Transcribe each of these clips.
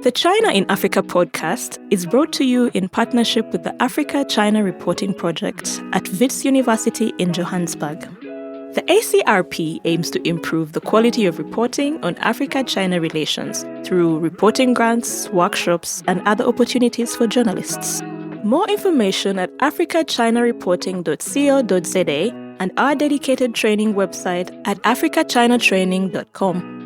The China in Africa podcast is brought to you in partnership with the Africa-China Reporting Project at Wits University in Johannesburg. The ACRP aims to improve the quality of reporting on Africa-China relations through reporting grants, workshops, and other opportunities for journalists. More information at africachinareporting.co.za and our dedicated training website at africachinatraining.com.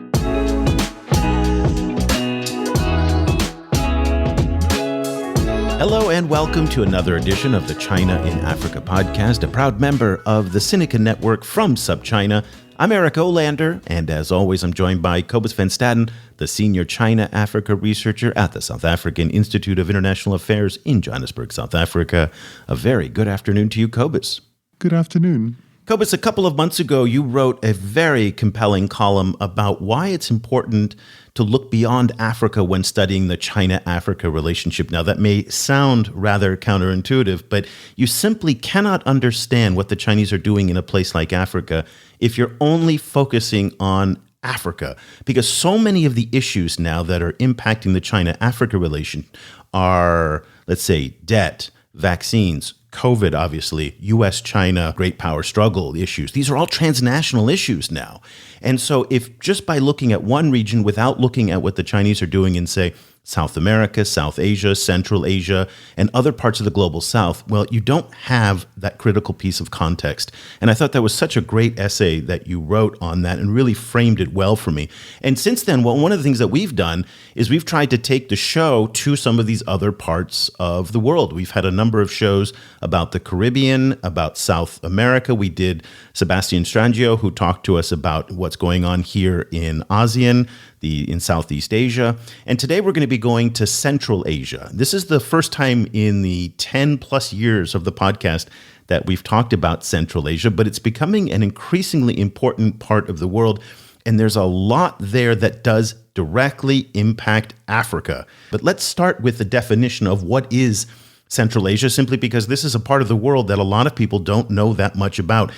Hello and welcome to another edition of the China in Africa podcast, a proud member of the Sinica Network from SubChina. I'm Eric Olander, and as always, I'm joined by Cobus van Staden, the senior China-Africa researcher at the South African Institute of International Affairs in Johannesburg, South Africa. A very good afternoon to you, Cobus. Good afternoon. Cobus, a couple of months ago, you wrote a very compelling column about why it's important to look beyond Africa when studying the China-Africa relationship. Now, that may sound rather counterintuitive, but you simply cannot understand what the Chinese are doing in a place like Africa if you're only focusing on Africa, because so many of the issues now that are impacting the China-Africa relation are, let's say, debt, vaccines, COVID, obviously, U.S.-China great power struggle issues. These are all transnational issues now. And so if just by looking at one region without looking at what the Chinese are doing in, say, South America, South Asia, Central Asia, and other parts of the global South, well, you don't have that critical piece of context. And I thought that was such a great essay that you wrote on that and really framed it well for me. And since then, well, one of the things that we've done is we've tried to take the show to some of these other parts of the world. We've had a number of shows about the Caribbean, about South America. We did Sebastian Strangio, who talked to us about what's going on here in ASEAN, in Southeast Asia. And today we're going to be going to Central Asia. This is the first time in the 10 plus years of the podcast that we've talked about Central Asia, but it's becoming an increasingly important part of the world. And there's a lot there that does directly impact Africa. But let's start with the definition of what is Central Asia, simply because this is a part of the world that a lot of people don't know that much about.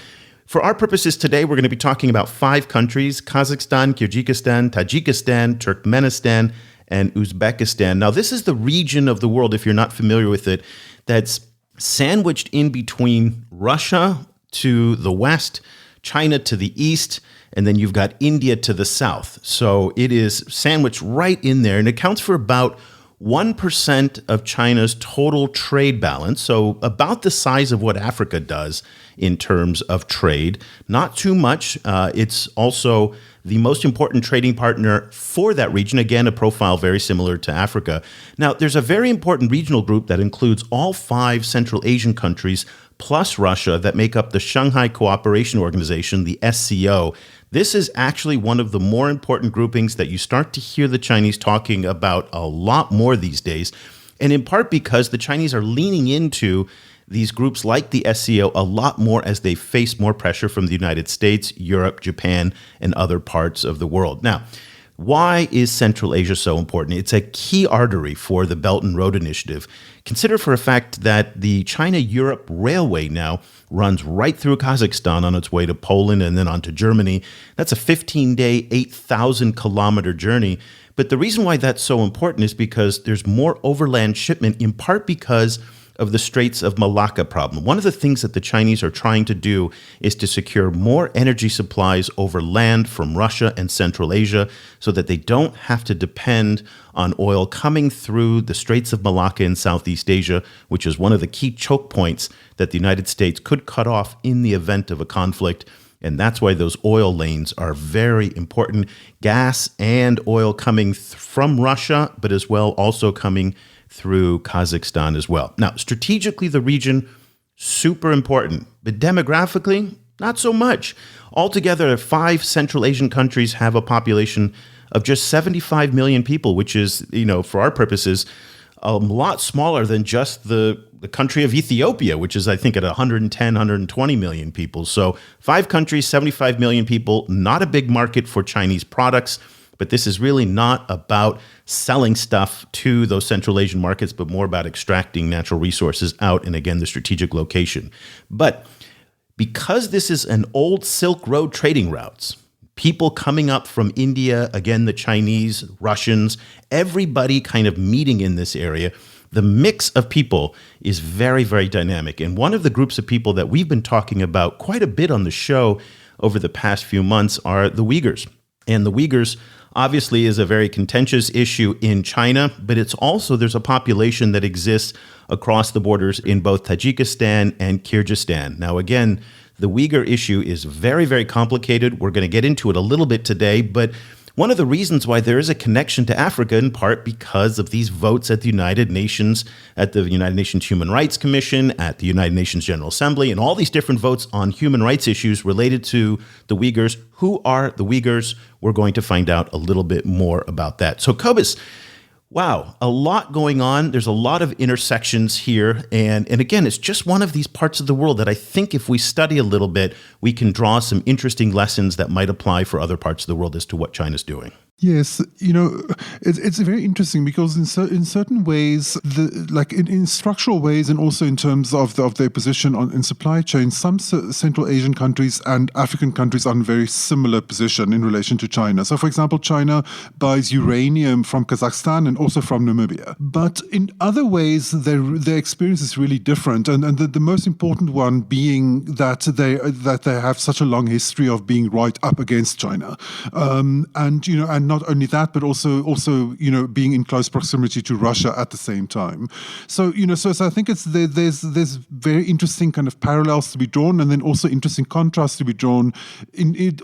For our purposes today, we're going to be talking about 5 countries: Kazakhstan, Kyrgyzstan, Tajikistan, Turkmenistan, and Uzbekistan. Now, this is the region of the world, if you're not familiar with it, that's sandwiched in between Russia to the west, China to the east, and then you've got India to the south. So it is sandwiched right in there, and it accounts for about 1% of China's total trade balance, so about the size of what Africa does in terms of trade. Not too much. It's also the most important trading partner for that region. Again, a profile very similar to Africa. Now, there's a very important regional group that includes all 5 Central Asian countries plus Russia that make up the Shanghai Cooperation Organization, the SCO. This is actually one of the more important groupings that you start to hear the Chinese talking about a lot more these days, and in part because the Chinese are leaning into these groups like the SCO a lot more as they face more pressure from the United States, Europe, Japan, and other parts of the world. Now, why is Central Asia so important? It's a key artery for the Belt and Road Initiative. Consider for a fact that the China-Europe Railway now runs right through Kazakhstan on its way to Poland and then on to Germany. That's a 15-day, 8,000-kilometer journey. But the reason why that's so important is because there's more overland shipment, in part because of the Straits of Malacca problem. One of the things that the Chinese are trying to do is to secure more energy supplies over land from Russia and Central Asia so that they don't have to depend on oil coming through the Straits of Malacca in Southeast Asia, which is one of the key choke points that the United States could cut off in the event of a conflict. And that's why those oil lanes are very important. Gas and oil coming from Russia, but as well also coming through Kazakhstan as well. Now, strategically, the region, super important, but demographically, not so much. Altogether, 5 Central Asian countries have a population of just 75 million people, which is, for our purposes, a lot smaller than just the country of Ethiopia, which is, I think, at 110, 120 million people. So 5 countries, 75 million people, not a big market for Chinese products. But this is really not about selling stuff to those Central Asian markets, but more about extracting natural resources out, and again, the strategic location. But because this is an old Silk Road trading routes, people coming up from India, again, the Chinese, Russians, everybody kind of meeting in this area. The mix of people is very, very dynamic. And one of the groups of people that we've been talking about quite a bit on the show over the past few months are the Uyghurs. And the Uyghurs obviously is a very contentious issue in China, but it's also, there's a population that exists across the borders in both Tajikistan and Kyrgyzstan. Now, again, the Uyghur issue is very, very complicated. We're going to get into it a little bit today, but one of the reasons why there is a connection to Africa, in part because of these votes at the United Nations, at the United Nations Human Rights Commission, at the United Nations General Assembly, and all these different votes on human rights issues related to the Uyghurs. Who are the Uyghurs? We're going to find out a little bit more about that. So, Cobus, wow, a lot going on. There's a lot of intersections here. And again, it's just one of these parts of the world that I think if we study a little bit, we can draw some interesting lessons that might apply for other parts of the world as to what China's doing. Yes, it's very interesting because in certain ways, in structural ways, and also in terms of their position in supply chains, some Central Asian countries and African countries are in a very similar position in relation to China. So, for example, China buys uranium from Kazakhstan and also from Namibia. But in other ways, their experience is really different, and the most important one being that they have such a long history of being right up against China, and not only that, but also being in close proximity to Russia at the same time. So I think there's very interesting kind of parallels to be drawn, and then also interesting contrasts to be drawn.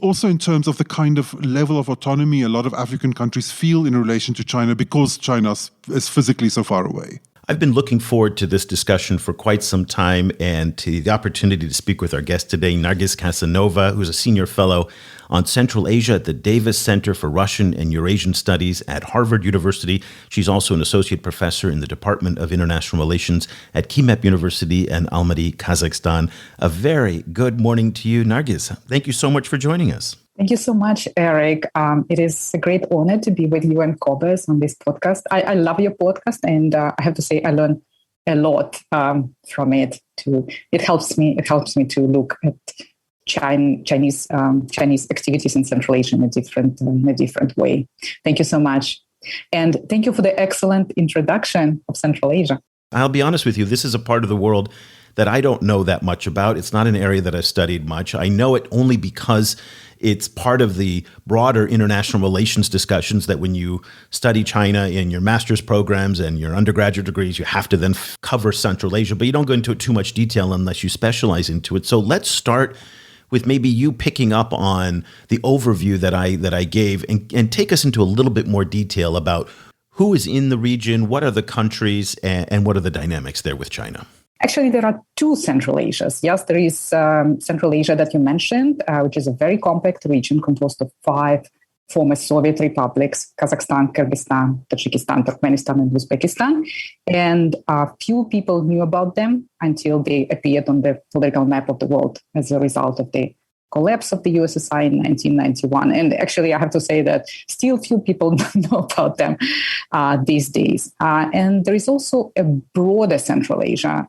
Also in terms of the kind of level of autonomy a lot of African countries feel in relation to China because China is physically so far away. I've been looking forward to this discussion for quite some time and to the opportunity to speak with our guest today, Nargis Kassenova, who's a senior fellow on Central Asia at the Davis Center for Russian and Eurasian Studies at Harvard University. She's also an associate professor in the Department of International Relations at Kimep University in Almaty, Kazakhstan. A very good morning to you, Nargis. Thank you so much for joining us. Thank you so much, Eric. It is a great honor to be with you and Cobus on this podcast. I love your podcast, and I have to say I learn a lot from it. It helps me to look at Chinese activities in Central Asia in a different way. Thank you so much, and thank you for the excellent introduction of Central Asia. I'll be honest with you, this is a part of the world that I don't know that much about. It's not an area that I've studied much. I know it only because it's part of the broader international relations discussions that when you study China in your master's programs and your undergraduate degrees, you have to then cover Central Asia, but you don't go into it too much detail unless you specialize into it. So let's start with maybe you picking up on the overview that I gave and take us into a little bit more detail about who is in the region, what are the countries, and what are the dynamics there with China. Actually, there are two Central Asias. Yes, there is Central Asia that you mentioned, which is a very compact region composed of 5 former Soviet republics: Kazakhstan, Kyrgyzstan, Tajikistan, Turkmenistan, and Uzbekistan. And few people knew about them until they appeared on the political map of the world as a result of the collapse of the USSR in 1991. And actually, I have to say that still few people know about them these days. And there is also a broader Central Asia.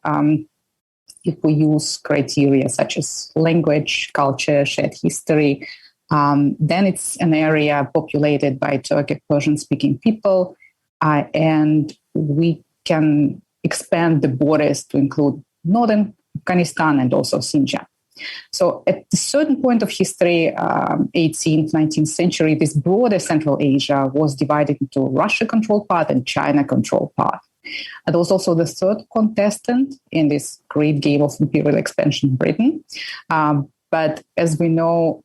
If we use criteria such as language, culture, shared history, then it's an area populated by Turkic Persian-speaking people. And we can expand the borders to include northern Afghanistan and also Xinjiang. So at a certain point of history, 18th, 19th century, this broader Central Asia was divided into Russia-controlled part and China-controlled part. And there was also the third contestant in this great game of imperial expansion, Britain. But as we know,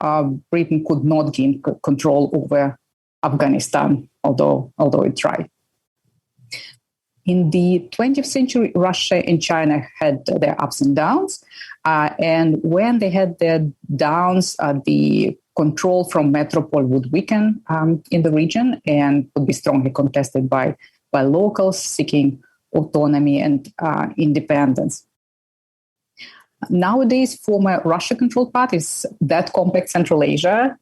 Britain could not gain control over Afghanistan, although it tried. In the 20th century, Russia and China had their ups and downs. And when they had their downs, the control from metropole would weaken in the region and would be strongly contested by locals seeking autonomy and independence. Nowadays, former Russia-controlled part is that compact Central Asia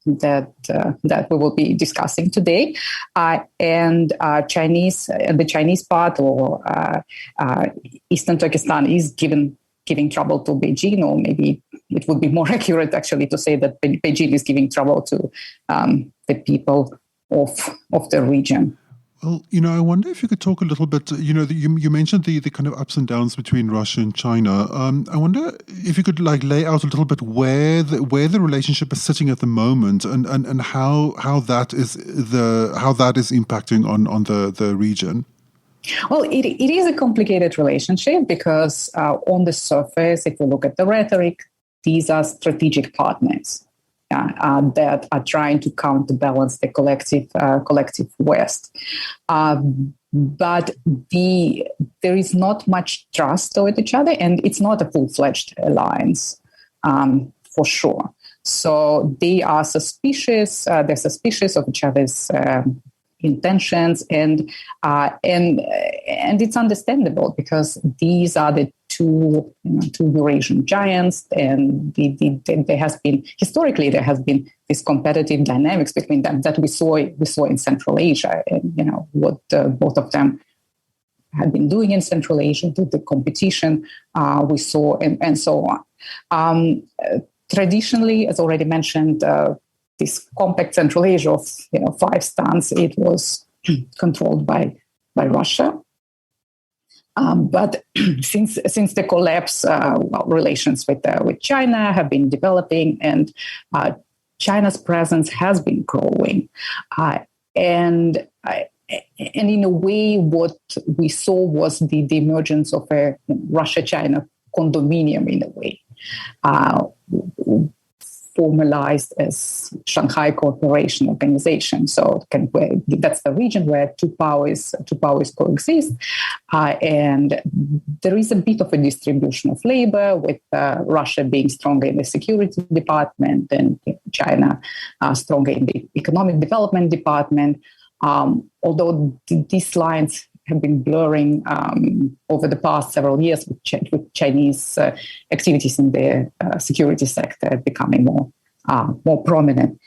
that we will be discussing today, and the Chinese part or Eastern Turkestan is given giving trouble to Beijing, or maybe it would be more accurate actually to say that Beijing is giving trouble to the people of the region. Well, I wonder if you could talk a little bit, you mentioned the kind of ups and downs between Russia and China. I wonder if you could lay out a little bit where the relationship is sitting at the moment, and how that is impacting on the region. Well, it is a complicated relationship because on the surface, if we look at the rhetoric, these are strategic partners that are trying to counterbalance the collective West. But there is not much trust toward each other, and it's not a full-fledged alliance for sure. So they are suspicious. They're suspicious of each other's intentions, and it's understandable because these are the two Eurasian giants, and there has been this competitive dynamics between them that we saw in Central Asia, and what both of them had been doing in Central Asia, the competition we saw, and so on. Traditionally, as already mentioned, this compact Central Asia of 5 stans, it was controlled by Russia. But since the collapse, relations with China have been developing, and China's presence has been growing. And in a way, what we saw was the emergence of a Russia-China condominium in a way. Formalized as Shanghai Cooperation Organization. So that's the region where two powers coexist, and there is a bit of a distribution of labor, with Russia being stronger in the security department and China stronger in the economic development department. Although these lines have been blurring over the past several years with Chinese activities in the security sector becoming more prominent.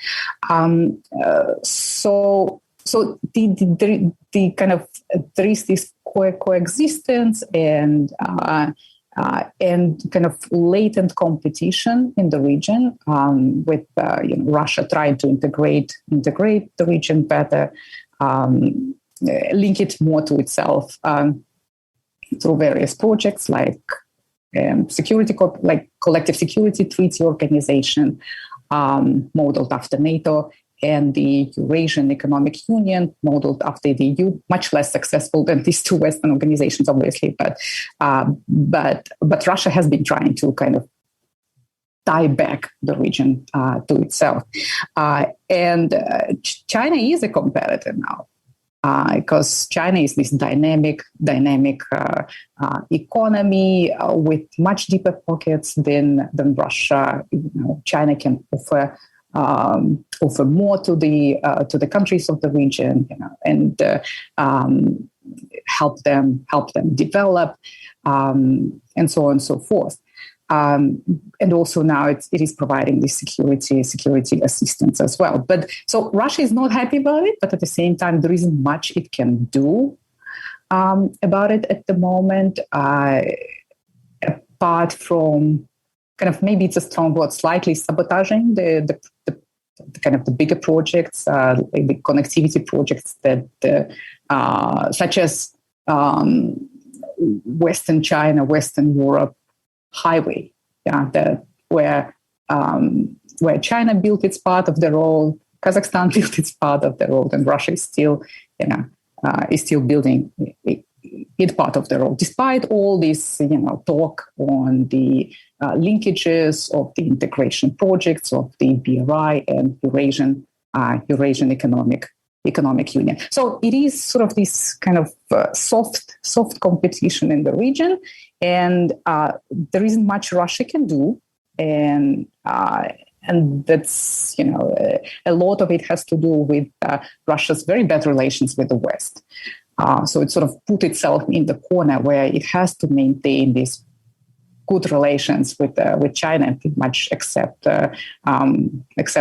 So the kind of there is this coexistence and kind of latent competition in the region, with Russia trying to integrate the region better. Link it more to itself through various projects like collective security treaty organization, modeled after NATO, and the Eurasian Economic Union, modeled after the EU. Much less successful than these two Western organizations, obviously, but Russia has been trying to kind of tie back the region to itself, and China is a competitor now. Because China is this dynamic economy with much deeper pockets than Russia. China can offer more to the countries of the region, and help them develop, and so on and so forth. And also now it is providing this security assistance as well. But so Russia is not happy about it, but at the same time, there isn't much it can do about it at the moment, apart from kind of, maybe it's a strong word, slightly sabotaging the kind of the bigger projects, like the connectivity projects that such as Western China, Western Europe highway, where China built its part of the road, Kazakhstan built its part of the road, and Russia is still building its part of the road, despite all this talk on the linkages of the integration projects of the BRI and Eurasian Economic Union. So it is sort of this kind of soft competition in the region, and there isn't much Russia can do, and that's a lot of it has to do with Russia's very bad relations with the West. So it sort of put itself in the corner where it has to maintain these good relations with China and pretty much accept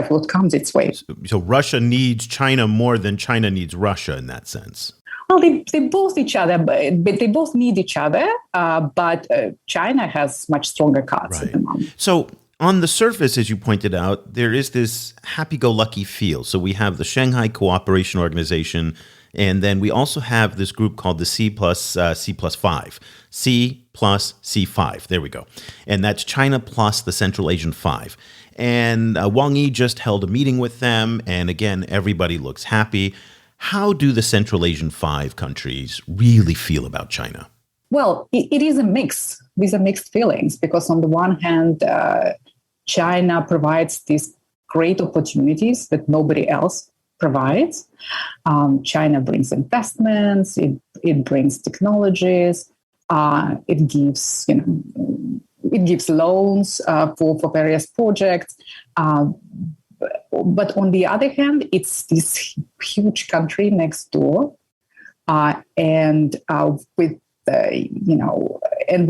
what comes its way. So Russia needs China more than China needs Russia in that sense. Well, they both each other, but they both need each other. But China has much stronger cards at the moment. So on the surface, as you pointed out, there is this happy-go-lucky feel. So we have the Shanghai Cooperation Organization, and then we also have this group called the C plus 5. C plus C5. There we go. And that's China plus the Central Asian 5. And Wang Yi just held a meeting with them. And again, everybody looks happy. How do the Central Asian 5 countries really feel about China? Well, it is a mix. These are mixed feelings because on the one hand, China provides these great opportunities that nobody else provides. China brings investments, it brings technologies, it gives loans for various projects. But on the other hand, it's this huge country next door, and we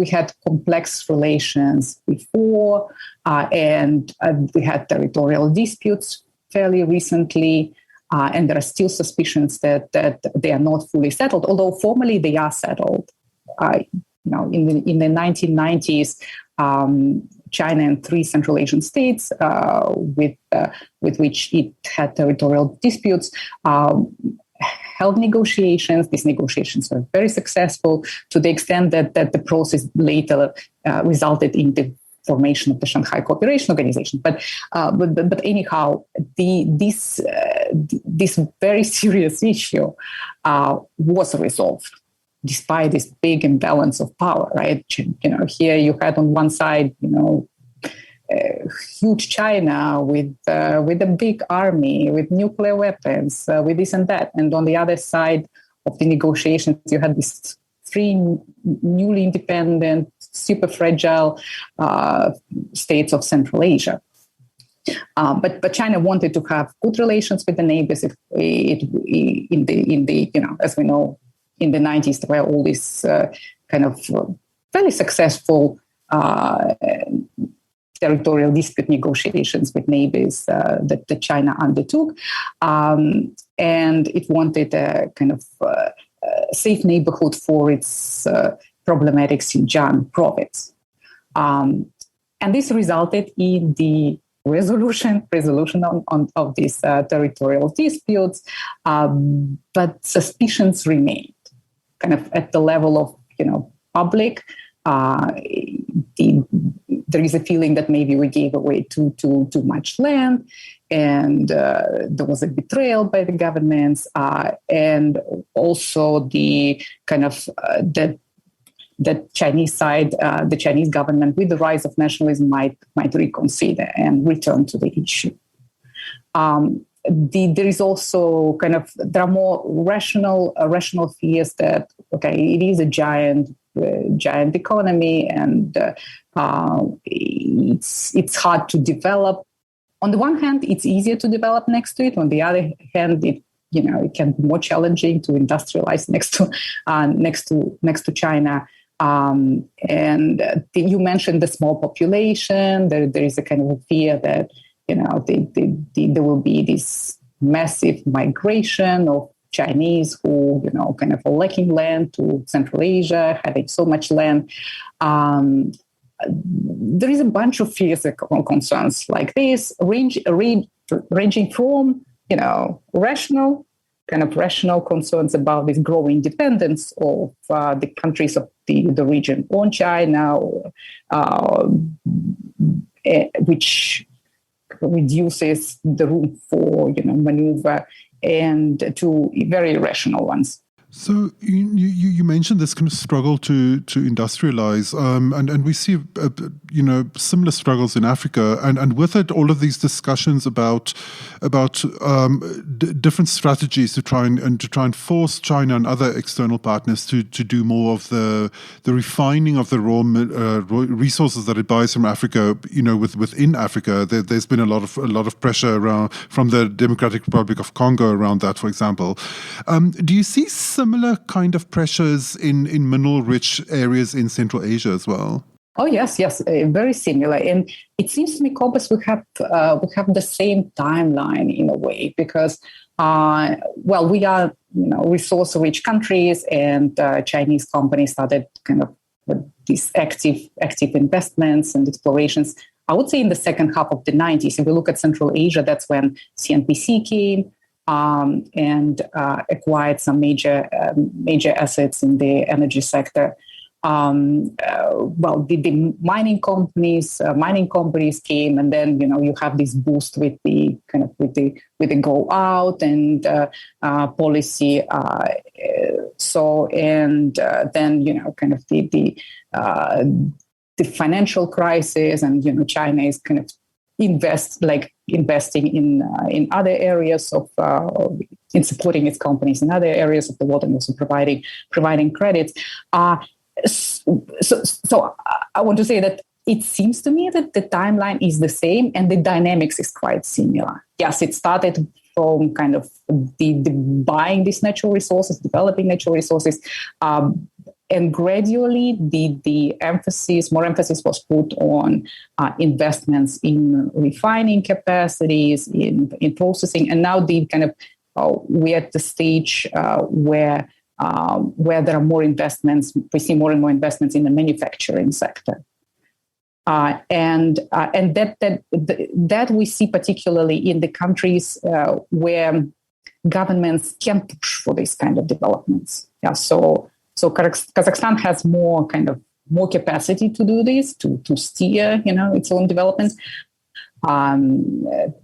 had complex relations before, and we had territorial disputes fairly recently, and there are still suspicions that they are not fully settled, although formally they are settled. In the 1990s, China and 3 Central Asian states with which it had territorial disputes held negotiations. These negotiations were very successful to the extent that the process later resulted in the formation of the Shanghai Cooperation Organization. But anyhow, this very serious issue was resolved despite this big imbalance of power, right? Here you had on one side, huge China with a big army, with nuclear weapons, with this and that. And on the other side of the negotiations, you had these 3 newly independent, super fragile states of Central Asia. But China wanted to have good relations with the neighbors. As we know, in the 90s, there were all these kind of very successful territorial dispute negotiations with neighbors that China undertook. And it wanted a kind of safe neighborhood for its problematic Xinjiang province. And this resulted in the resolution of these territorial disputes, but suspicions remained kind of at the level of public. There is a feeling that maybe we gave away too much land, and there was a betrayal by the governments, and also the kind of the Chinese side, the Chinese government, with the rise of nationalism, might reconsider and return to the issue. There is also there are more rational fears that it is a giant economy, and it's hard to develop. On the one hand, it's easier to develop next to it. On the other hand, it can be more challenging to industrialize next to China. And you mentioned the small population. There is a kind of a fear that there will be this massive migration of Chinese who kind of are lacking land to Central Asia, having so much land. There is a bunch of fears and concerns like this, ranging from rational concerns about this growing dependence of the countries of the region on China, which reduces the room for maneuver, and to very irrational ones. So you mentioned this kind of struggle to industrialize, and we see similar struggles in Africa, and with it all of these discussions about different strategies to try and force China and other external partners to do more of the refining of the raw resources that it buys from Africa. Within Africa, there's been a lot of pressure around from the Democratic Republic of Congo around that, for example. Do you see similar kind of pressures in mineral-rich areas in Central Asia as well? Oh yes, very similar, and it seems to me, Cobus, we have the same timeline in a way, because Well, we are, resource-rich countries, and Chinese companies started kind of with these active investments and explorations. I would say in the second half of the 90s. If we look at Central Asia, that's when CNPC came and acquired some major assets in the energy sector. The mining companies came, and then you have this boost with the go out and policy. The financial crisis, and China is kind of investing in other areas of in supporting its companies in other areas of the world, and also providing credits. So I want to say that it seems to me that the timeline is the same and the dynamics is quite similar. Yes, it started from kind of the buying these natural resources, developing natural resources, and gradually the more emphasis was put on investments in refining capacities, in processing, and now we're at the stage where there are more investments. We see more and more investments in the manufacturing sector, and that we see particularly in the countries where governments can push for these kind of developments. Yeah, so Kazakhstan has more capacity to do this, to steer its own development,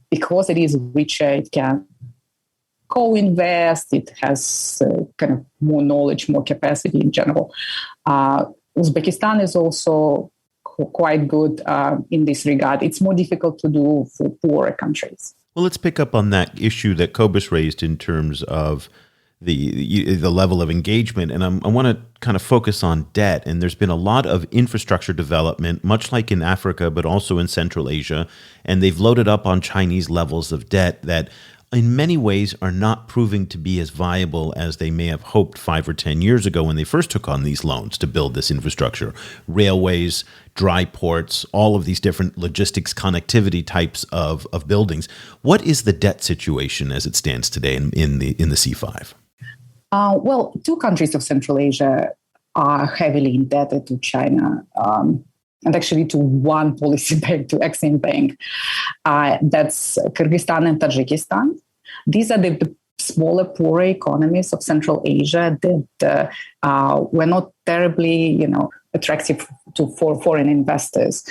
because it is richer. It can co-invest. It has more knowledge, more capacity in general. Uzbekistan is also quite good in this regard. It's more difficult to do for poorer countries. Well, let's pick up on that issue that Cobus raised in terms of the level of engagement. And I want to kind of focus on debt. And there's been a lot of infrastructure development, much like in Africa, but also in Central Asia. And they've loaded up on Chinese levels of debt that in many ways are not proving to be as viable as they may have hoped 5 or 10 years ago when they first took on these loans to build this infrastructure. Railways, dry ports, all of these different logistics connectivity types of buildings. What is the debt situation as it stands today in the C5? Well, 2 countries of Central Asia are heavily indebted to China, and actually to one policy bank, to Exim Bank. That's Kyrgyzstan and Tajikistan. These are the smaller, poorer economies of Central Asia that were not terribly, attractive for foreign investors.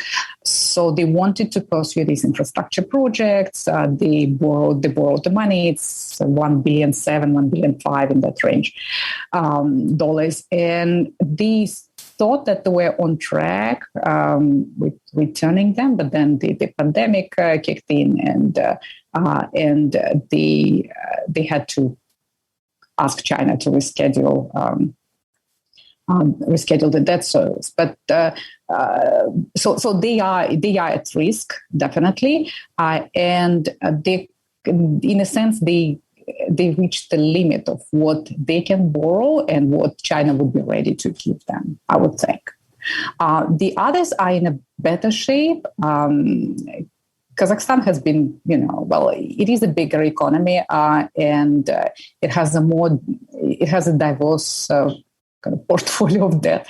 So they wanted to pursue these infrastructure projects. They borrowed the money. It's $1.7 billion, $1.5 billion in that range, dollars. And these thought that they were on track with returning them, but then the pandemic kicked in, and they had to ask China to reschedule the debt service. But so they are at risk, definitely, and they, in a sense, they reached the limit of what they can borrow and what China would be ready to give them, I would think. The others are in a better shape. Kazakhstan has been, it is a bigger economy, and it has a diverse kind of portfolio of debt,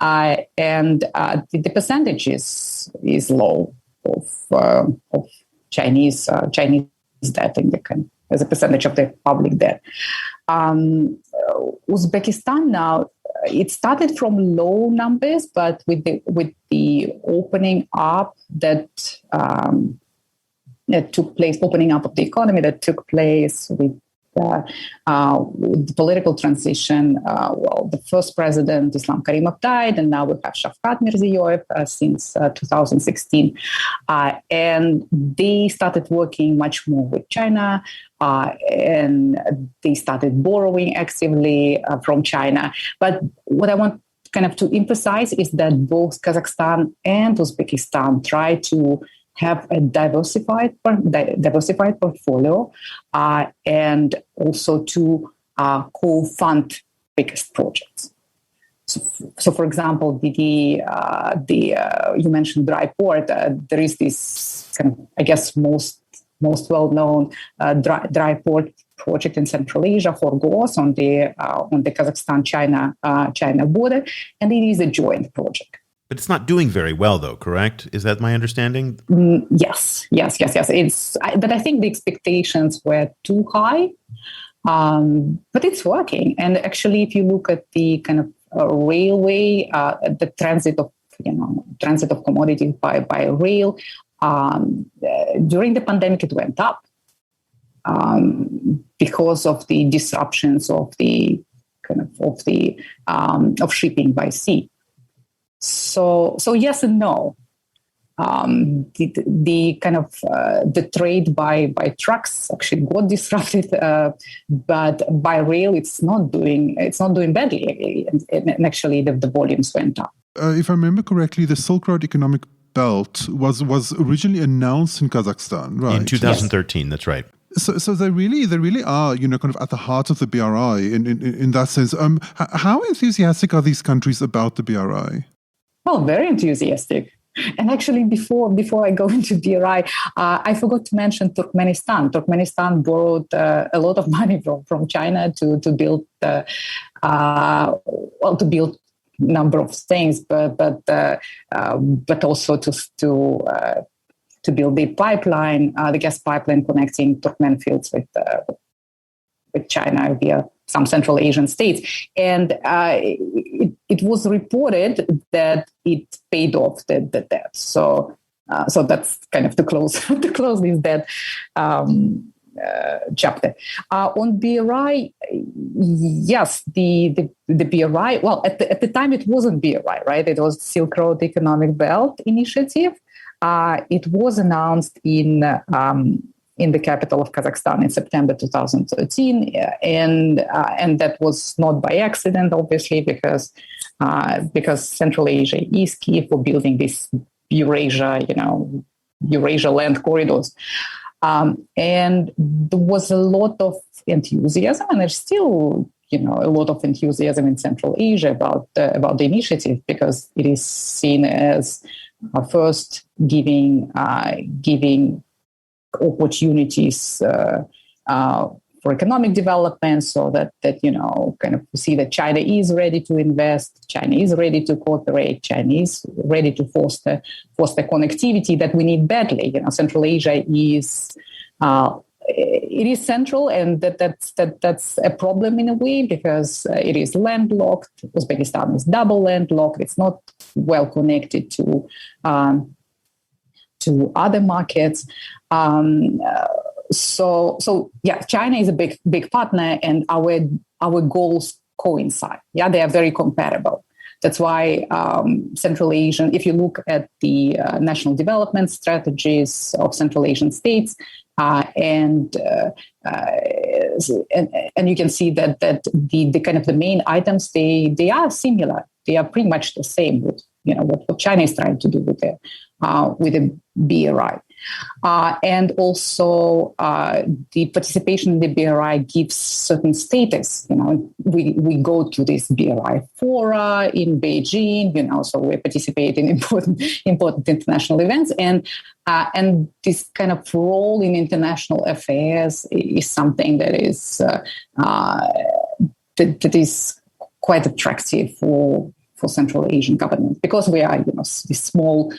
and the percentage is low of Chinese debt in the country as a percentage of the public debt. Uzbekistan now, it started from low numbers, but with the opening up that took place, opening up of the economy that took place with the political transition, the first president, Islam Karimov, died, and now we have Shavkat Mirziyoyev since 2016. And they started working much more with China, and they started borrowing actively from China. But what I want kind of to emphasize is that both Kazakhstan and Uzbekistan try to have a diversified portfolio, and also to co-fund biggest projects. So, for example, the you mentioned dry port. There is this kind of, I guess, most well-known dry port project in Central Asia, Horgoz, on the Kazakhstan-China border, and it is a joint project. But it's not doing very well, though, correct? Is that my understanding? Yes. But I think the expectations were too high, but it's working. And actually, if you look at the kind of railway, the transit of commodities by rail, during the pandemic, it went up because of the disruptions of the of shipping by sea. So yes and no. The trade by trucks actually got disrupted, but by rail it's not doing badly, and actually the volumes went up. If I remember correctly, the Silk Road Economic Belt was originally announced in Kazakhstan, right? In 2013, yes. That's right. So they really are, kind of at the heart of the BRI in that sense. How enthusiastic are these countries about the BRI? Well, very enthusiastic. And actually, before I go into BRI, I forgot to mention Turkmenistan. Turkmenistan borrowed a lot of money from China to build number of things, but also to build the pipeline, the gas pipeline connecting Turkmen fields with China via some Central Asian states. And it was reported that it paid off the debt. So that's kind of to close this debt chapter. On BRI, yes, the BRI, well, at the time it wasn't BRI, right? It was Silk Road Economic Belt Initiative. It was announced in the capital of Kazakhstan in September 2013, and that was not by accident, obviously, because Central Asia is key for building this Eurasia land corridors, and there was a lot of enthusiasm, and there's still a lot of enthusiasm in Central Asia about the initiative, because it is seen as first giving opportunities for economic development, so that kind of see that China is ready to invest, China is ready to cooperate, China is ready to foster connectivity that we need badly. Central Asia is it is central, and that's a problem in a way, because it is landlocked. Uzbekistan is double landlocked. It's not well connected to other markets. So China is a big partner, and our goals coincide. Yeah, they are very comparable. That's why Central Asian, if you look at the national development strategies of Central Asian states, and you can see that the kind of the main items, they are similar. They are pretty much the same with what China is trying to do with the BRI. And also the participation in the BRI gives certain status. We go to this BRI fora in Beijing, so we participate in important international events, and this kind of role in international affairs is something that is that is quite attractive for Central Asian governments, because we are these small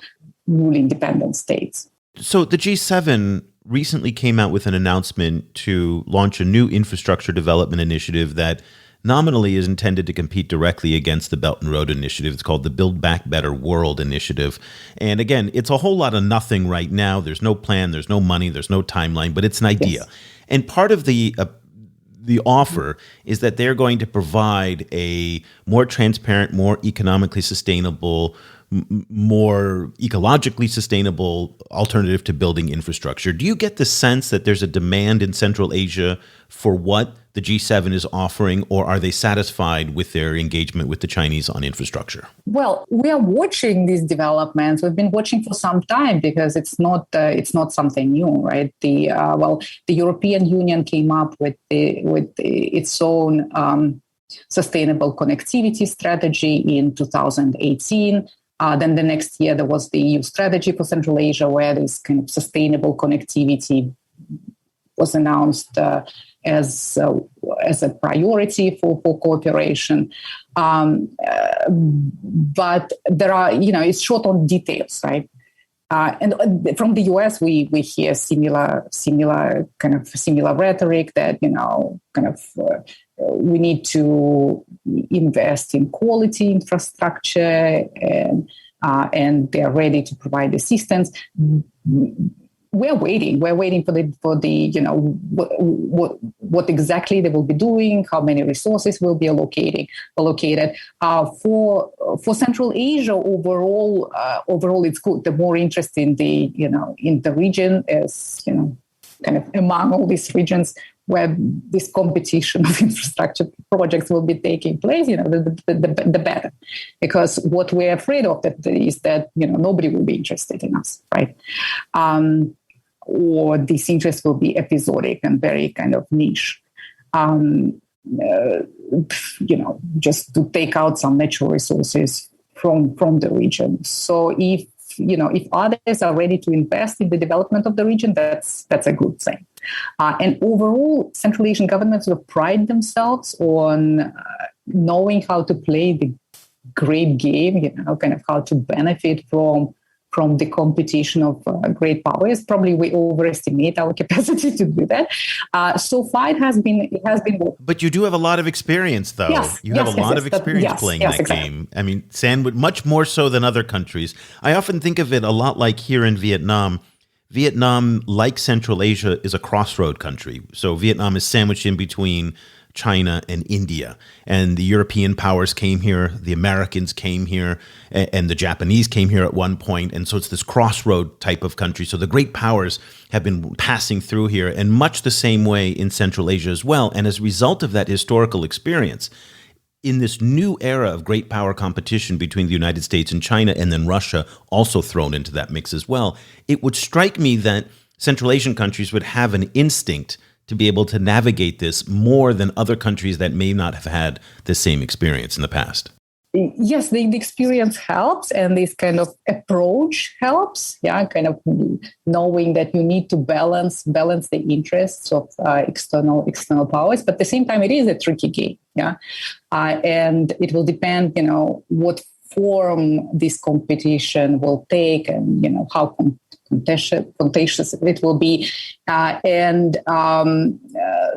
ruling independent states. So the G7 recently came out with an announcement to launch a new infrastructure development initiative that nominally is intended to compete directly against the Belt and Road Initiative. It's called the Build Back Better World Initiative. And again, it's a whole lot of nothing right now. There's no plan, there's no money, there's no timeline, but it's an idea. Yes. And part of the offer is that they're going to provide a more transparent, more economically sustainable, more ecologically sustainable alternative to building infrastructure. Do you get the sense that there's a demand in Central Asia for what the G7 is offering, or are they satisfied with their engagement with the Chinese on infrastructure? Well, we are watching these developments. We've been watching for some time, because it's not something new, right? The European Union came up with its own sustainable connectivity strategy in 2018. Then the next year, there was the EU strategy for Central Asia, where there's kind of sustainable connectivity was announced as a priority for cooperation. But there are, it's short on details, right? And from the US, we hear similar rhetoric that, we need to invest in quality infrastructure and they're ready to provide assistance. We're waiting for the what exactly they will be doing, how many resources will be allocated. For Central Asia overall, it's good. The more interest in the region is among all these regions where this competition of infrastructure projects will be taking place, the better. Because what we're afraid of is that nobody will be interested in us, right? Or this interest will be episodic and very kind of niche. Just to take out some natural resources from the region. So if others are ready to invest in the development of the region, that's a good thing. And overall, Central Asian governments will pride themselves on knowing how to play the great game, how to benefit from the competition of great powers. Probably we overestimate our capacity to do that. So far, it has been. But you do have a lot of experience, though. Yes, you have a lot of experience playing that exactly. game. I mean, sandwich much more so than other countries. I often think of it a lot like here in Vietnam. Vietnam, like Central Asia, is a crossroad country. So Vietnam is sandwiched in between China and India. And the European powers came here, the Americans came here, and the Japanese came here at one point. And so it's this crossroad type of country. So the great powers have been passing through here in much the same way in Central Asia as well. And as a result of that historical experience, in this new era of great power competition between the United States and China, and then Russia also thrown into that mix as well, it would strike me that Central Asian countries would have an instinct to be able to navigate this more than other countries that may not have had the same experience in the past. Yes, the experience helps, and this kind of approach helps. Yeah, kind of knowing that you need to balance the interests of external powers, but at the same time, it is a tricky game. Yeah, and it will depend, what form this competition will take, and how contentious it will be,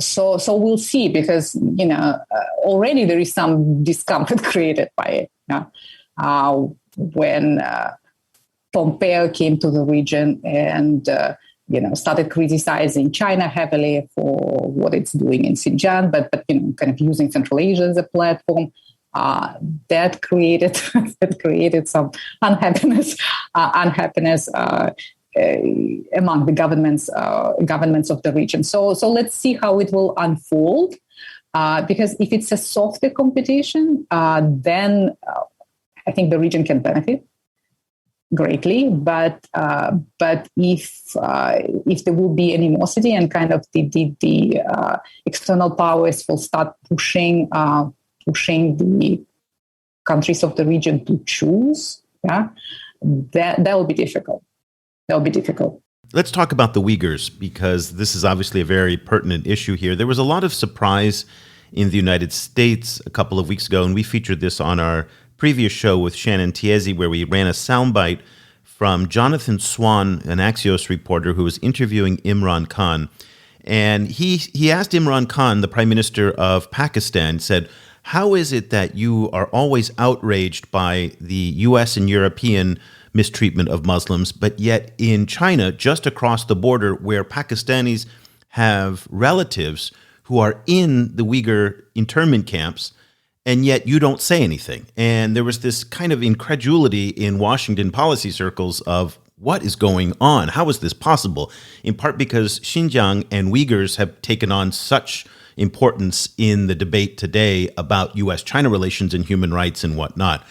so we'll see, because already there is some discomfort created by it. When Pompeo came to the region and started criticizing China heavily for what it's doing in Xinjiang, but kind of using Central Asia as a platform. That created some unhappiness among the governments of the region. So let's see how it will unfold. Because if it's a softer competition, then I think the region can benefit greatly. But if there will be animosity and kind of the external powers will start pushing the countries of the region to choose, that will be difficult. That'll be difficult. Let's talk about the Uyghurs, because this is obviously a very pertinent issue here. There was a lot of surprise in the United States a couple of weeks ago, and we featured this on our previous show with Shannon Tiesi, where we ran a soundbite from Jonathan Swan, an Axios reporter who was interviewing Imran Khan. And he asked Imran Khan, the Prime Minister of Pakistan, said, how is it that you are always outraged by the U.S. and European mistreatment of Muslims, but yet in China, just across the border, where Pakistanis have relatives who are in the Uyghur internment camps, and yet you don't say anything? And there was this kind of incredulity in Washington policy circles of what is going on? How is this possible? In part because Xinjiang and Uyghurs have taken on such importance in the debate today about U.S.-China relations and human rights and whatnot.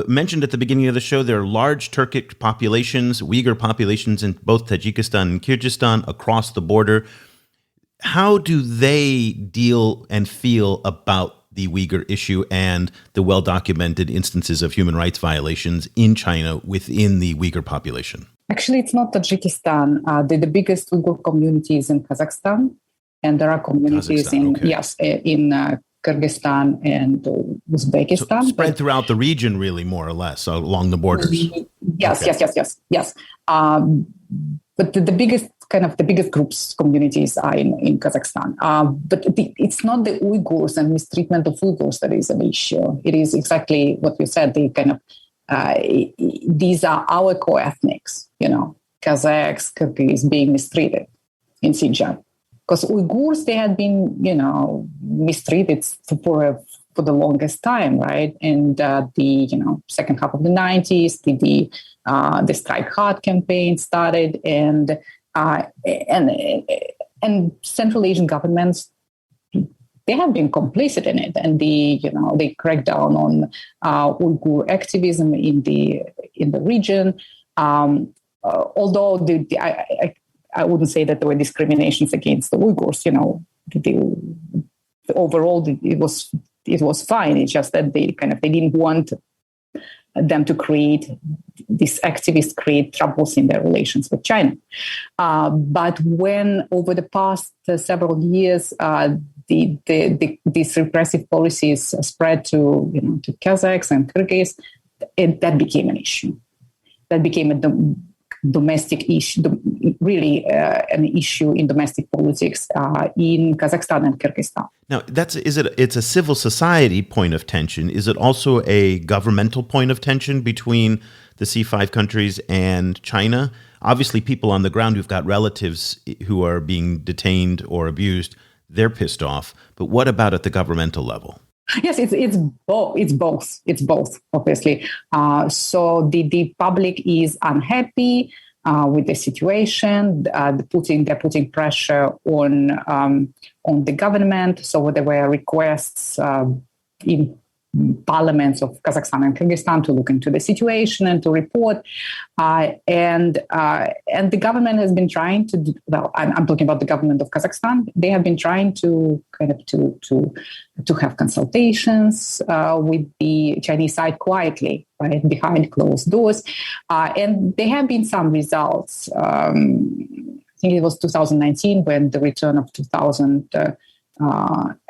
Mentioned at the beginning of the show, there are large Turkic populations, Uyghur populations in both Tajikistan and Kyrgyzstan across the border. How do they deal and feel about the Uyghur issue and the well-documented instances of human rights violations in China within the Uyghur population? Actually, it's not Tajikistan. The biggest Uyghur community is in Kazakhstan, and there are communities in Kyrgyzstan and Uzbekistan. So spread throughout the region, really, more or less, along the borders. Yes. But the biggest groups, communities are in Kazakhstan. But it's not the Uyghurs and mistreatment of Uyghurs that is an issue. It is exactly what you said. These are our co-ethnics, Kazakhs, Kyrgyz being mistreated in Xinjiang. Because Uyghurs, they had been, mistreated for the longest time, right? And the second half of the 90s, the Strike Hard campaign started, and Central Asian governments, they have been complicit in it, and they cracked down on Uyghur activism in the region. Although I wouldn't say that there were discriminations against the Uyghurs. Overall, it was fine. It's just that they didn't want them to these activists create troubles in their relations with China. But when over the past several years, these repressive policies spread to Kazakhs and Kyrgyz, that became an issue. That became a domestic issue, really an issue in domestic politics in Kazakhstan and Kyrgyzstan. Now, it's a civil society point of tension. Is it also a governmental point of tension between the C5 countries and China? Obviously, people on the ground who've got relatives who are being detained or abused, they're pissed off. But what about at the governmental level? Yes, it's both. It's both, obviously. So the public is unhappy with the situation. They're putting pressure on the government. So there were requests in parliaments of Kazakhstan and Kyrgyzstan to look into the situation and to report. And the government has been trying to do, well, I'm talking about the government of Kazakhstan. They have been trying to to have consultations with the Chinese side quietly, right, behind closed doors. And there have been some results. I think it was 2019 when the return of 2,000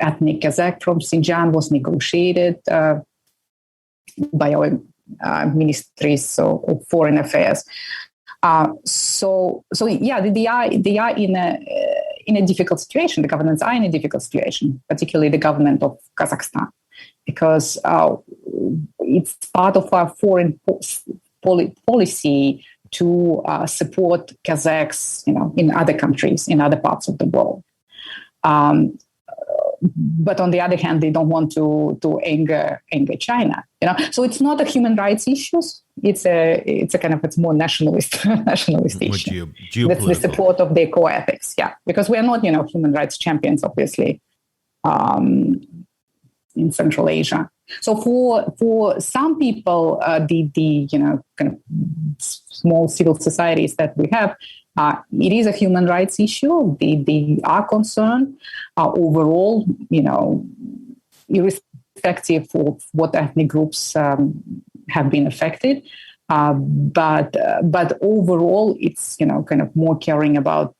ethnic Kazakh from Xinjiang was negotiated by our ministries of foreign affairs. So yeah, they are in a difficult situation. The governments are in a difficult situation, particularly the government of Kazakhstan, because it's part of our foreign policy to support Kazakhs, in other countries, in other parts of the world. But on the other hand, they don't want to anger China. So it's not a human rights issue. It's more nationalist issue. That's the support of their co-ethics. Yeah, because we are not human rights champions, obviously, in Central Asia. So for some people, the small civil societies that we have, it is a human rights issue. They are concerned overall, irrespective of what ethnic groups have been affected. But overall, it's more caring about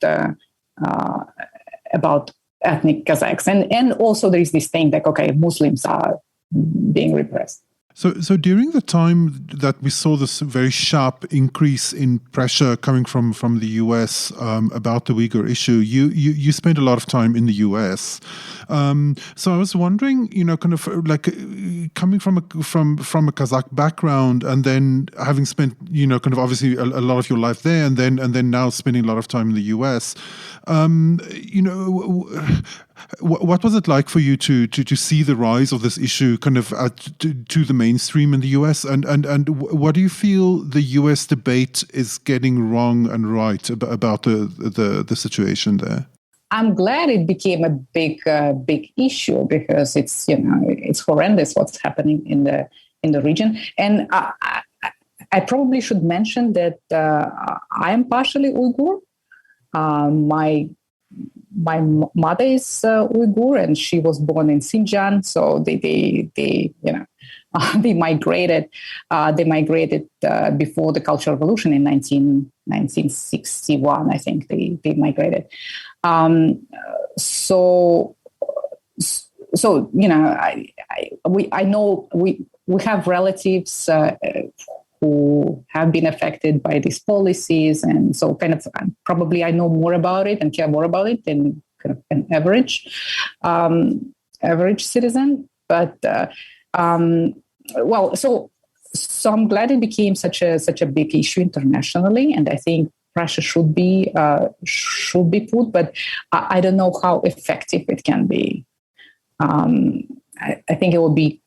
ethnic Kazakhs, and also there is this thing like, okay, Muslims are being repressed. So during the time that we saw this very sharp increase in pressure coming from the US about the Uyghur issue, you spent a lot of time in the US. So I was wondering, kind of like coming from a Kazakh background, and then having spent, kind of obviously a lot of your life there, and then now spending a lot of time in the US. What was it like for you to see the rise of this issue kind of to the mainstream in the US? And what do you feel the US debate is getting wrong and right about the situation there? I'm glad it became a big issue, because it's it's horrendous what's happening in the region. And I probably should mention that I am partially Uyghur. My mother is Uyghur, and she was born in Xinjiang. So they they migrated. They migrated before the Cultural Revolution in 1961. I think they migrated. So I know we have relatives who have been affected by these policies, and so kind of probably I know more about it and care more about it than kind of an average citizen. But so I'm glad it became such a big issue internationally, and I think pressure should be put, but I don't know how effective it can be. I think it will be.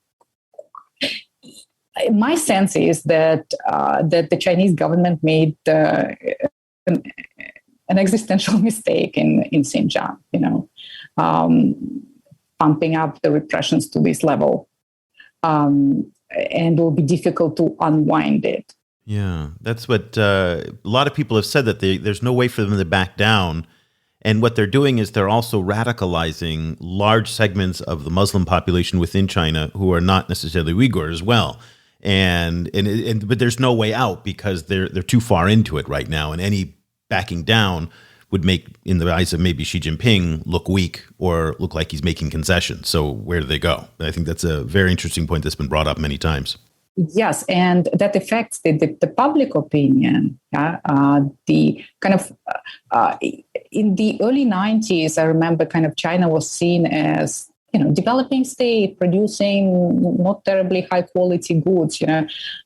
My sense is that the Chinese government made an existential mistake in Xinjiang. Pumping up the repressions to this level, and it will be difficult to unwind it. Yeah, that's what a lot of people have said, that there's no way for them to back down. And what they're doing is they're also radicalizing large segments of the Muslim population within China who are not necessarily Uyghur as well. But there's no way out because they're too far into it right now. And any backing down would make, in the eyes of maybe Xi Jinping, look weak or look like he's making concessions. So where do they go? I think that's a very interesting point that's been brought up many times. Yes, and that affects the public opinion. The kind of in the early 90s, I remember kind of China was seen as developing state producing not terribly high quality goods.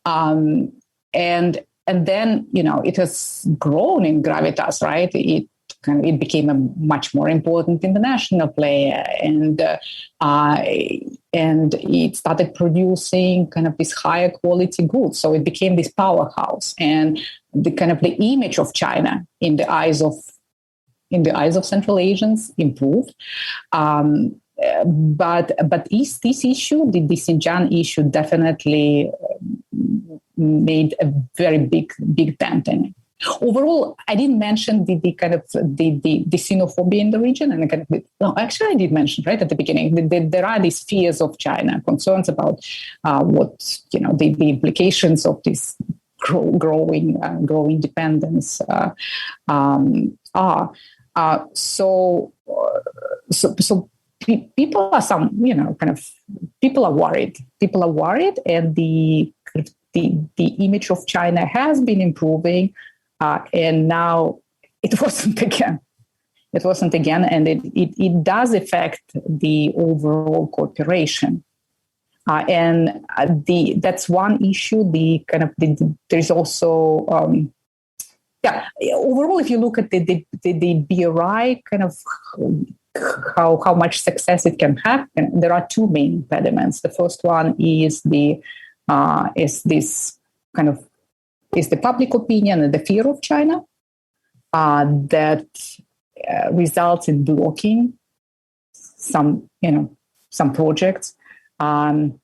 And then it has grown in gravitas, right? It became a much more important international player, and it started producing kind of these higher quality goods. So it became this powerhouse, and the kind of the image of China in the eyes of Central Asians improved. But this issue, the Xinjiang issue, definitely made a very big dent in it. Overall, I didn't mention the kind of the xenophobia in the region, and actually I did mention right at the beginning. There are these fears of China, concerns about what the implications of this growing dependence are. So people are people are worried. People are worried, and the image of China has been improving. And now it wasn't again. And it does affect the overall cooperation. And that's one issue. There's also overall, if you look at the BRI, kind of how much success it can have, and there are two main impediments. The first one is the public opinion and the fear of China that results in blocking some projects and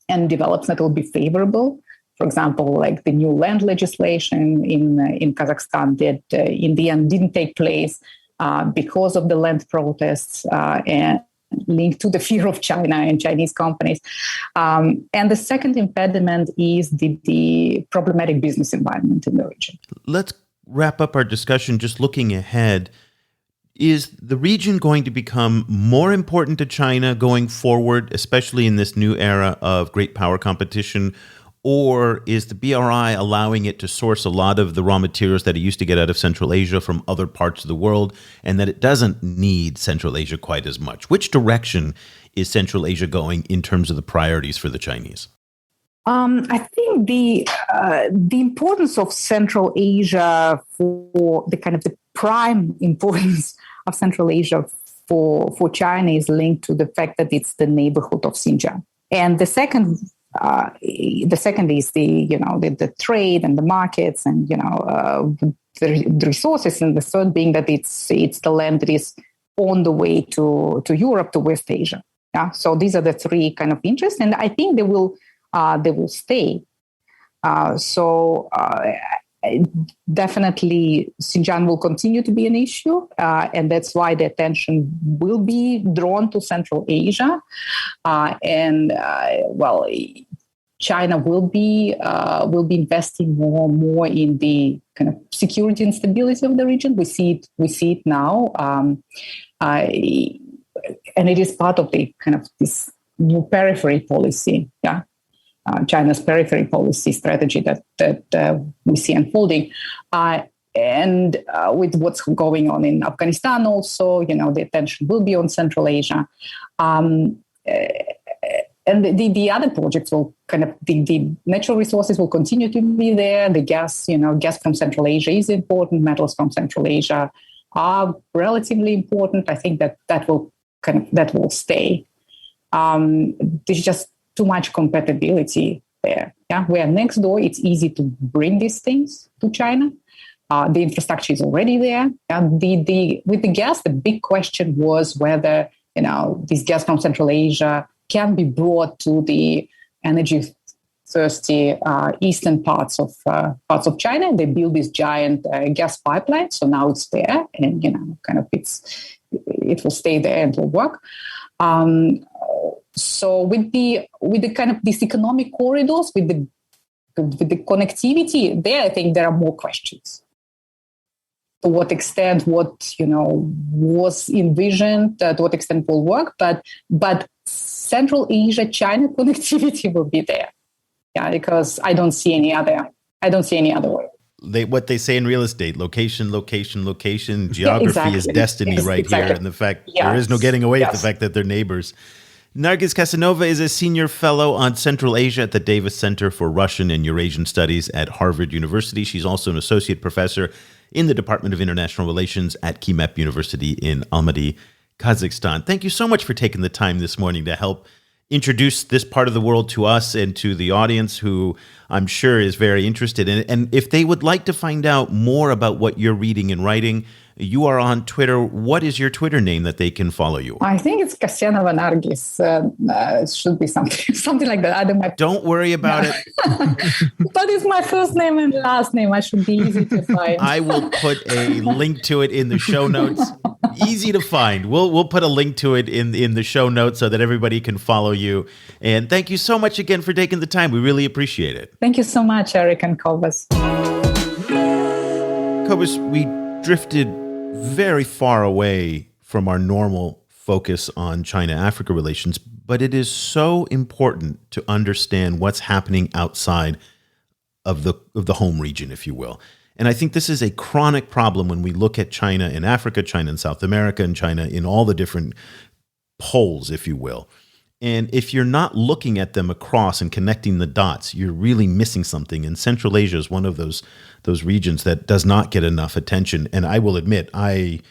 developments that will be favorable. For example, like the new land legislation in Kazakhstan that in the end didn't take place because of the land protests and linked to the fear of China and Chinese companies. And the second impediment is the problematic business environment in the region. Let's wrap up our discussion just looking ahead. Is the region going to become more important to China going forward, especially in this new era of great power competition? Or is the BRI allowing it to source a lot of the raw materials that it used to get out of Central Asia from other parts of the world, and that it doesn't need Central Asia quite as much? Which direction is Central Asia going in terms of the priorities for the Chinese? I think the importance of Central Asia for the kind of the prime importance of Central Asia for China is linked to the fact that it's the neighborhood of Xinjiang. And the second is the trade and the markets and the resources, and the third being that it's the land that is on the way to Europe, to West Asia. Yeah, so these are the three kind of interests, and I think they will stay. definitely Xinjiang will continue to be an issue, and that's why the attention will be drawn to Central Asia. China will be investing more in the kind of security and stability of the region. We see it now, and it is part of the kind of this new periphery policy. Yeah. China's periphery policy strategy that we see unfolding. And with what's going on in Afghanistan also, the attention will be on Central Asia. And the other projects will kind of, the natural resources will continue to be there. The gas from Central Asia is important. Metals from Central Asia are relatively important. I think that will stay. There's just too much compatibility there. Yeah, where next door, it's easy to bring these things to China. The infrastructure is already there. And with the gas, the big question was whether this gas from Central Asia can be brought to the energy-thirsty eastern parts of China. They build this giant gas pipeline, so now it's there, and it will stay there and will work. So with the kind of these economic corridors, with the connectivity there, I think there are more questions. To what extent what was envisioned, to what extent will work, but Central Asia China connectivity will be there. Yeah, because I don't see any other way. What they say in real estate: location, location, location. Geography is destiny, here, and the fact there is no getting away with the fact that they're neighbors. Nargis Kassenova is a senior fellow on Central Asia at the Davis Center for Russian and Eurasian Studies at Harvard University. She's also an associate professor in the Department of International Relations at Kimep University in Almaty, Kazakhstan. Thank you so much for taking the time this morning to help introduce this part of the world to us and to the audience, who I'm sure is very interested in it. And if they would like to find out more about what you're reading and writing, you are on Twitter. What is your Twitter name that they can follow you? I think it's Kassenova Nargis. It should be something like that. Don't worry about it. But it's my first name and last name. I should be easy to find. I will put a link to it in the show notes. Easy to find. We'll put a link to it in the show notes so that everybody can follow you. And thank you so much again for taking the time. We really appreciate it. Thank you so much, Eric and Cobus. Cobus, we drifted very far away from our normal focus on China-Africa relations, but it is so important to understand what's happening outside of the home region, if you will. And I think this is a chronic problem when we look at China in Africa, China in South America, and China in all the different poles, if you will. And if you're not looking at them across and connecting the dots, you're really missing something. And Central Asia is one of those regions that does not get enough attention. And I will admit, I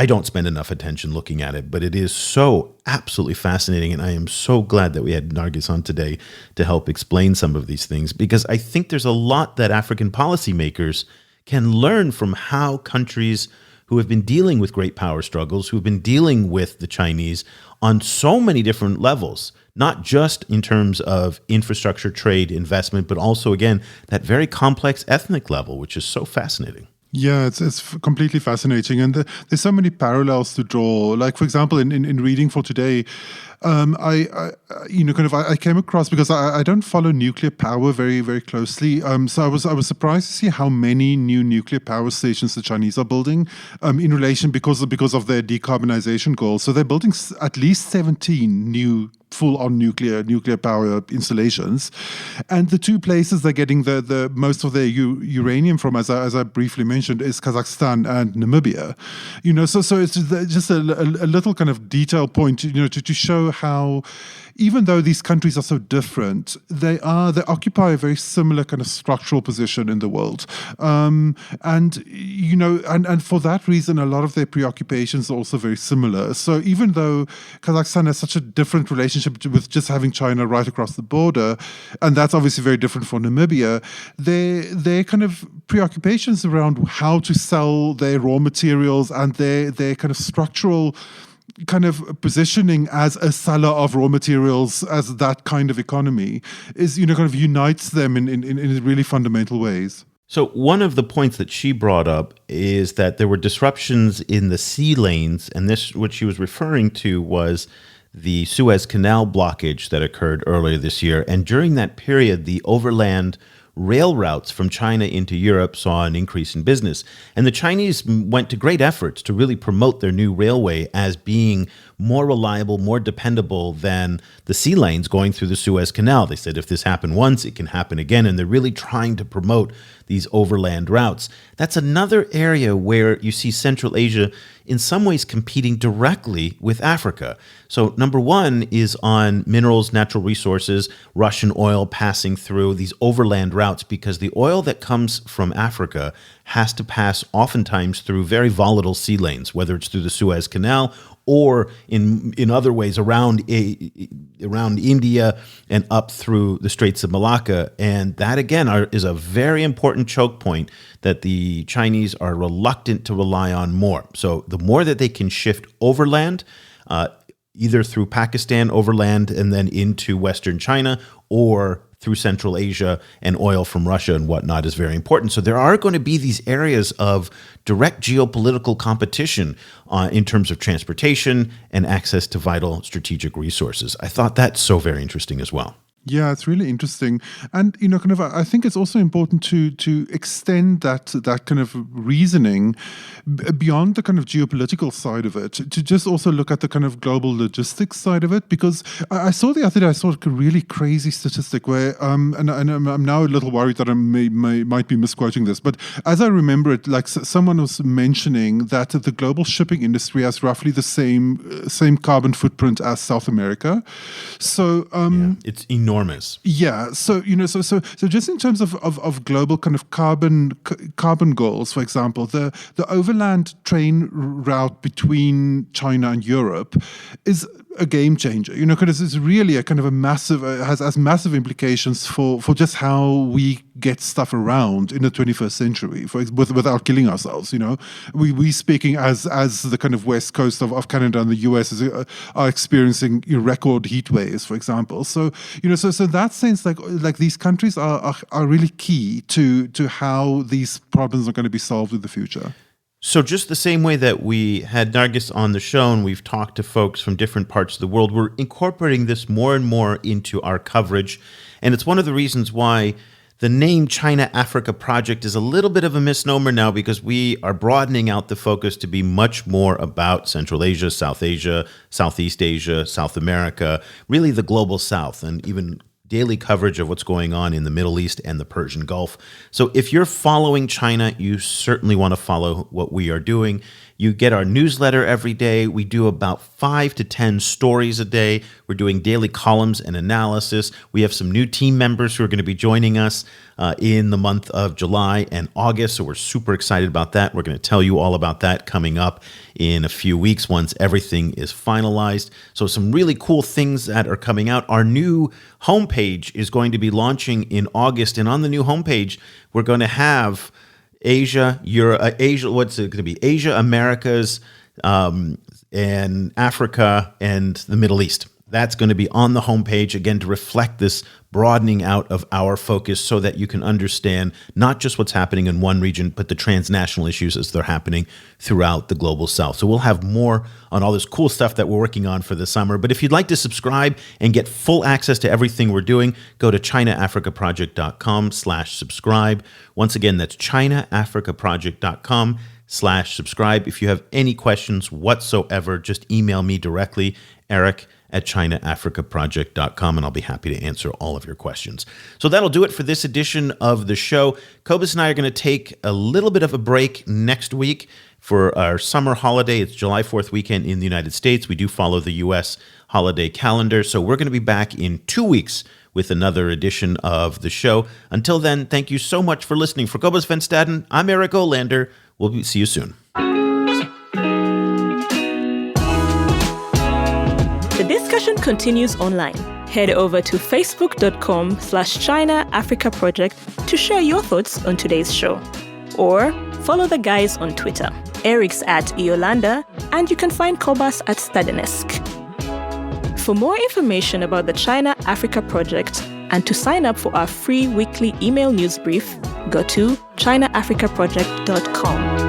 don't spend enough attention looking at it, but it is so absolutely fascinating. And I am so glad that we had Nargis on today to help explain some of these things, because I think there's a lot that African policymakers can learn from how countries who have been dealing with great power struggles, who have been dealing with the Chinese on so many different levels, not just in terms of infrastructure, trade, investment, but also, again, that very complex ethnic level, which is so fascinating. Yeah, it's completely fascinating. And there's so many parallels to draw. Like, for example, in reading for today, I came across, because I don't follow nuclear power very, very closely. So I was surprised to see how many new nuclear power stations the Chinese are building in relation because of their decarbonization goals. So they're building at least 17 new full-on nuclear power installations, and the two places they're getting the most of their uranium from, as I briefly mentioned, is Kazakhstan and Namibia. So it's just a little kind of detail point, to show how, even though these countries are so different, they occupy a very similar kind of structural position in the world, and for that reason, a lot of their preoccupations are also very similar. So even though Kazakhstan has such a different relationship with just having China right across the border, and that's obviously very different for Namibia, their kind of preoccupations around how to sell their raw materials and their kind of structural kind of positioning as a seller of raw materials, as that kind of economy, is kind of unites them in really fundamental ways. So one of the points that she brought up is that there were disruptions in the sea lanes, and this, what she was referring to, was the Suez Canal blockage that occurred earlier this year. And during that period, the overland rail routes from China into Europe saw an increase in business. And the Chinese went to great efforts to really promote their new railway as being more reliable, more dependable than the sea lanes going through the Suez Canal. They said if this happened once, it can happen again. And they're really trying to promote these overland routes. That's another area where you see Central Asia in some ways competing directly with Africa. So number one is on minerals, natural resources, Russian oil passing through these overland routes, because the oil that comes from Africa has to pass oftentimes through very volatile sea lanes, whether it's through the Suez Canal or in other ways around India and up through the Straits of Malacca. And that, again, is a very important choke point that the Chinese are reluctant to rely on more. So the more that they can shift overland, either through Pakistan overland and then into Western China, or through Central Asia and oil from Russia and whatnot, is very important. So there are going to be these areas of direct geopolitical competition in terms of transportation and access to vital strategic resources. I thought that's so very interesting as well. Yeah, it's really interesting. And, kind of, I think it's also important to extend that kind of reasoning beyond the kind of geopolitical side of it, to just also look at the kind of global logistics side of it. Because I saw the other day, I saw a really crazy statistic where, and I'm now a little worried that I might be misquoting this, but as I remember it, like someone was mentioning that the global shipping industry has roughly the same carbon footprint as South America. So it's enormous. Yeah. So, so just in terms of global kind of carbon goals, for example, the overland train route between China and Europe is a game changer, because it's really a kind of a massive, has massive implications for just how we get stuff around in the 21st century, without killing ourselves. We speaking as the kind of west coast of Canada and the US are experiencing record heat waves, for example. So so in that sense, like these countries are really key to how these problems are going to be solved in the future. So just the same way that we had Nargis on the show and we've talked to folks from different parts of the world, we're incorporating this more and more into our coverage. And it's one of the reasons why the name China-Africa Project is a little bit of a misnomer now, because we are broadening out the focus to be much more about Central Asia, South Asia, Southeast Asia, South America, really the global South, and even daily coverage of what's going on in the Middle East and the Persian Gulf. So if you're following China, you certainly want to follow what we are doing. You get our newsletter every day. We do about 5 to 10 stories a day. We're doing daily columns and analysis. We have some new team members who are going to be joining us in the month of July and August. So we're super excited about that. We're going to tell you all about that coming up in a few weeks once everything is finalized. So some really cool things that are coming out. Our new homepage is going to be launching in August. And on the new homepage, we're going to have Asia, what's it going to be? Asia, Americas, and Africa, and the Middle East. That's going to be on the homepage, again, to reflect this broadening out of our focus so that you can understand not just what's happening in one region, but the transnational issues as they're happening throughout the global South. So we'll have more on all this cool stuff that we're working on for the summer. But if you'd like to subscribe and get full access to everything we're doing, go to ChinaAfricaProject.com/subscribe. Once again, that's ChinaAfricaProject.com/subscribe. If you have any questions whatsoever, just email me directly, eric@ChinaAfricaProject.com, and I'll be happy to answer all of your questions. So that'll do it for this edition of the show. Cobus and I are going to take a little bit of a break next week for our summer holiday. It's July 4th weekend in the United States. We do follow the U.S. holiday calendar, so we're going to be back in 2 weeks with another edition of the show. Until then, thank you so much for listening. For Cobus Van Staden, I'm Eric Olander. We'll see you soon. The discussion continues online. Head over to facebook.com/China Africa Project to share your thoughts on today's show. Or follow the guys on Twitter. Eric's @Eolanda, and you can find Cobus @Stadenesque. For more information about the China Africa Project and to sign up for our free weekly email news brief, go to ChinaAfricaProject.com.